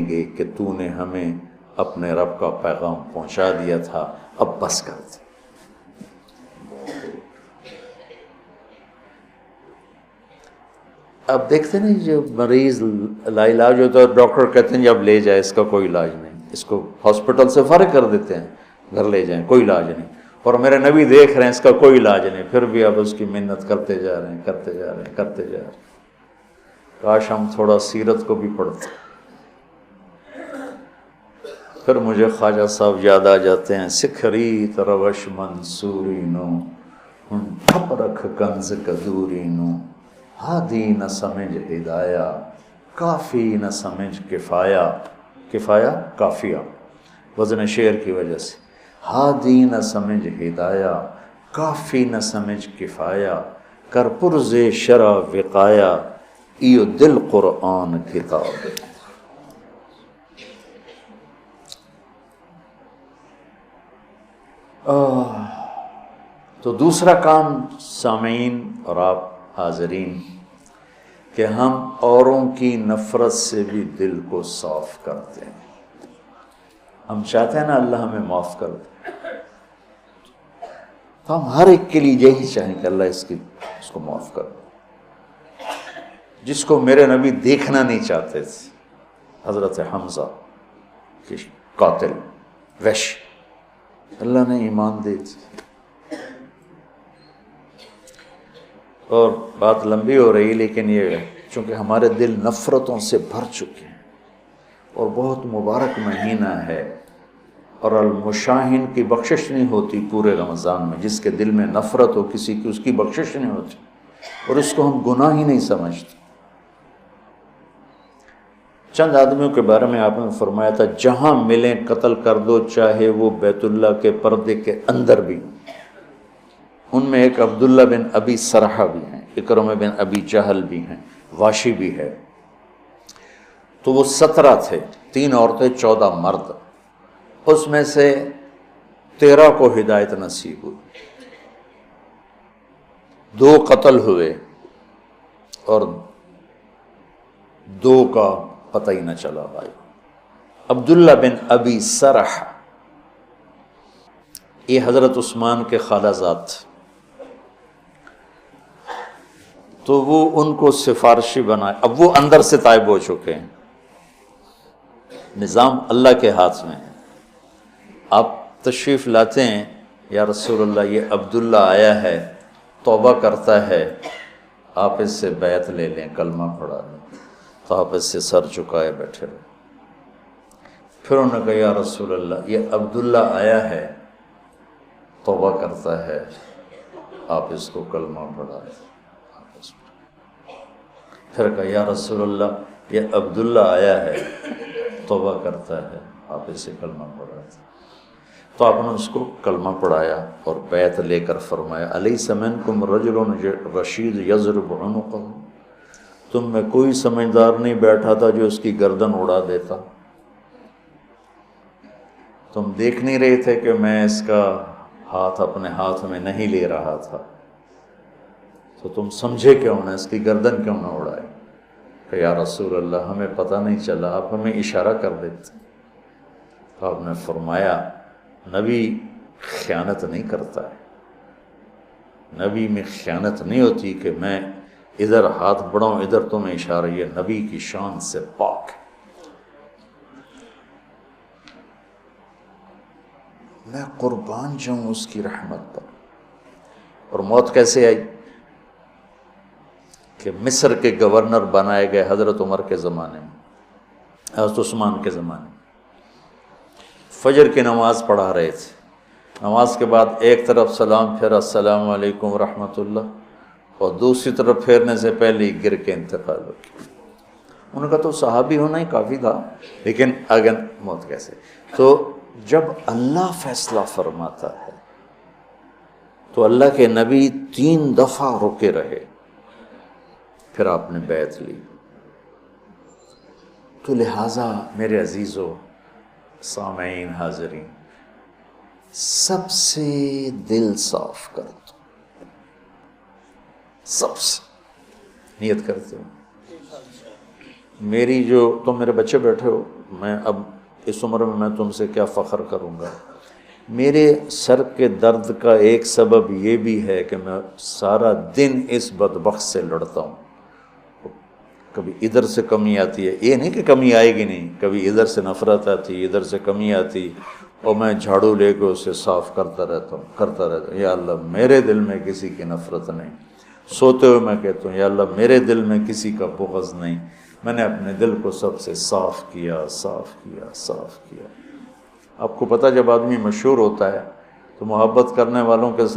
گے کہ تو نے ہمیں اپنے رب کا پیغام پہنچا دیا تھا، اب بس کر دے۔ اب دیکھتے نہیں جو مریض لا علاج ہوتا ہے ڈاکٹر کہتے ہیں جب لے جائے، اس کا کوئی علاج نہیں، اس کو ہاسپٹل سے فارغ کر دیتے ہیں، گھر لے جائیں، کوئی علاج نہیں۔ اور میرے نبی دیکھ رہے ہیں اس کا کوئی علاج نہیں، پھر بھی اب اس کی محنت کرتے جا رہے ہیں، کرتے جا رہے ہیں، کرتے جا رہے ہیں۔ کاش ہم تھوڑا سیرت کو بھی پڑھتے۔ پھر مجھے خواجہ صاحب یاد آ جاتے ہیں، سکھری تروش منصوری نو ٹھپ رکھ کنز کدوری نو، ہادی نہ سمجھ ہدایہ کافی نہ سمجھ کفایہ، کفایہ کافیہ وزن شعر کی وجہ سے، ہادی نہ سمجھ ہدایہ کافی نہ سمجھ کفایہ، کر پرز شرع وقایا ایو دل قرآن کتاب۔ تو دوسرا کام سامعین اور آپ حاضرین کہ ہم اوروں کی نفرت سے بھی دل کو صاف کرتے ہیں۔ ہم چاہتے ہیں نا اللہ ہمیں معاف کر دے، تو ہم ہر ایک کے لیے یہی چاہیں کہ اللہ اس کو معاف کر دے۔ جس کو میرے نبی دیکھنا نہیں چاہتے تھے، حضرت حمزہ کی قاتل وحش، اللہ نے ایمان دے دی۔ اور بات لمبی ہو رہی لیکن یہ چونکہ ہمارے دل نفرتوں سے بھر چکے ہیں، اور بہت مبارک مہینہ ہے، اور المشاہین کی بخشش نہیں ہوتی پورے رمضان میں، جس کے دل میں نفرت ہو کسی کی اس کی بخشش نہیں ہوتی، اور اس کو ہم گناہ ہی نہیں سمجھتے۔ چند آدمیوں کے بارے میں آپ نے فرمایا تھا جہاں ملیں قتل کر دو، چاہے وہ بیت اللہ کے پردے کے اندر بھی۔ ان میں ایک عبداللہ بن ابی سرحہ بھی ہیں، اکرمہ بن ابی جہل بھی ہیں، واشی بھی ہے۔ تو وہ 17 تھے، 3 عورتیں 14 مرد، اس میں سے 13 کو ہدایت نصیب ہوئی، 2 قتل ہوئے اور 2 کا پتہ ہی نہ چلا بھائی۔ عبداللہ بن ابی سرح یہ حضرت عثمان کے خالہ زاد تھے، تو وہ ان کو سفارشی بنائے۔ اب وہ اندر سے طائب ہو چکے ہیں، نظام اللہ کے ہاتھ میں ہے۔ آپ تشریف لاتے ہیں، یا رسول اللہ یہ عبداللہ آیا ہے، توبہ کرتا ہے، آپ اس سے بیعت لے لیں، کلمہ پڑھا لیں۔ تو آپ اس سے سر چکائے بیٹھے رہے۔ پھر انہوں نے کہا یا رسول اللہ یہ عبداللہ آیا ہے، توبہ کرتا ہے، آپ اس کو کلمہ پڑھا لیں۔ پھر کہا یا رسول اللہ یہ عبداللہ آیا ہے، توبہ کرتا ہے، آپ اسے کلمہ پڑھا دیں۔ تو آپ نے اس کو کلمہ پڑھایا اور بیعت لے کر فرمایا الیس منکم رجل رشید یضرب عنقہ، تم میں کوئی سمجھدار نہیں بیٹھا تھا جو اس کی گردن اڑا دیتا؟ تم دیکھ نہیں رہے تھے کہ میں اس کا ہاتھ اپنے ہاتھ میں نہیں لے رہا تھا، تو تم سمجھے کیوں نہ، اس کی گردن کیوں نہ اڑائے؟ کہ یا رسول اللہ ہمیں پتہ نہیں چلا، آپ ہمیں اشارہ کر دیتے۔ تو آپ نے فرمایا نبی خیانت نہیں کرتا ہے، نبی میں خیانت نہیں ہوتی کہ میں ادھر ہاتھ بڑھاؤں ادھر تمہیں اشارہ، یہ نبی کی شان سے پاک ہے۔ میں قربان جاؤں اس کی رحمت پر۔ اور موت کیسے آئی؟ کہ مصر کے گورنر بنائے گئے حضرت عمر کے زمانے میں، حضرت عثمان کے زمانے میں۔ فجر کی نماز پڑھا رہے تھے، نماز کے بعد ایک طرف سلام پھیرا السلام علیکم ورحمۃ اللہ، اور دوسری طرف پھیرنے سے پہلے ہی گر کے انتقال ہو گیا۔ انہوں نے کہا تو صحابی ہونا ہی کافی تھا، لیکن اگر موت کیسے؟ تو جب اللہ فیصلہ فرماتا ہے تو اللہ کے نبی 3 دفعہ رکے رہے، پھر آپ نے بیعت لی۔ تو لہٰذا میرے عزیزو، سامعین، حاضرین، سب سے دل صاف کر دو، سب سے نیت کرتے ہو میری جو تم میرے بچے بیٹھے ہو، میں اب اس عمر میں تم سے کیا فخر کروں گا، میرے سر کے درد کا ایک سبب یہ بھی ہے کہ میں سارا دن اس بدبخت سے لڑتا ہوں. کبھی ادھر سے کمی آتی ہے، یہ نہیں کہ کمی آئے گی نہیں، کبھی ادھر سے نفرت آتی، ادھر سے کمی آتی، اور میں جھاڑو لے کے اسے صاف کرتا رہتا ہوں. یا اللہ میرے دل میں کسی کی نفرت نہیں. سوتے ہوئے میں کہتا ہوں یا اللہ میرے دل میں کسی کا بغض نہیں، میں نے اپنے دل کو سب سے صاف کیا صاف کیا صاف کیا. آپ کو پتہ جب آدمی مشہور ہوتا ہے تو محبت کرنے والوں کے